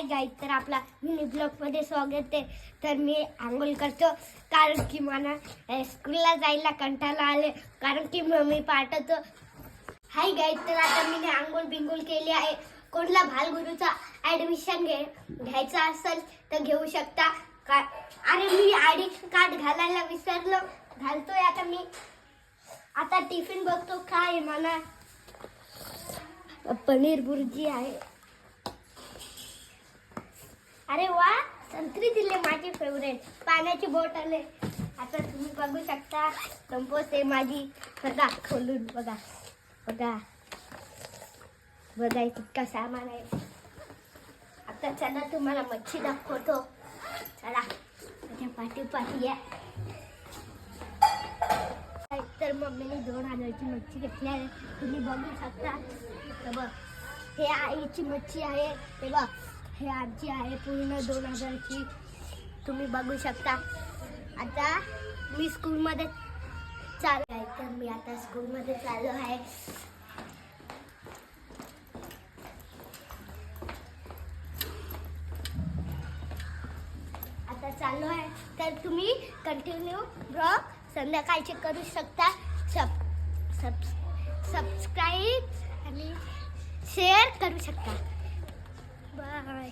Guys तर आपला mini blog मध्ये स्वागत आहे. तर मी आंघोळ करतो कारण की मला स्कूलला जायला कंटाळा आले कारण की मम्मी पाठवतो. हाय गाईज, तर आता मी आंघोळ बिंगोळ केली आहे. कोणला भालगुरूचा ऍडमिशन घ्यायचा असेल तर घेऊ शकता. अरे मी आयडी कार्ड घालायला विसरलो, घालतोय आता मी. आता टिफिन बघतो काय आहे. मला पनीर भुर्जी आहे. अरे वा, संत्री दिले माझी फेवरेट. पाण्याची बॉटल आहे. आता तुम्ही बघू शकता कंपोस्ट आहे माझी. बघा खोलून, बघा बघा बघा इतका सामान आहे. आता चला तुम्हाला मच्छी दाखवतो. चला माझ्या पाठी आहे. तर मम्मीने 2,000ची मच्छी घेतली आहे. तुम्ही बघू शकता. तर बघ, हे आईची मच्छी आहे. हे बघ, हे आजी आहे पूर्ण 2,000ची. तुम्ही बघू शकता. आता मी स्कूलमध्ये चालू आहे. तर मी आता स्कूलमध्ये चालू आहे. आता चालू आहे. तर तुम्ही कंटिन्यू ब्लॉग संध्याकाळचे करू शकता. सबस्क्राईब आणि शेअर करू शकता. बाय.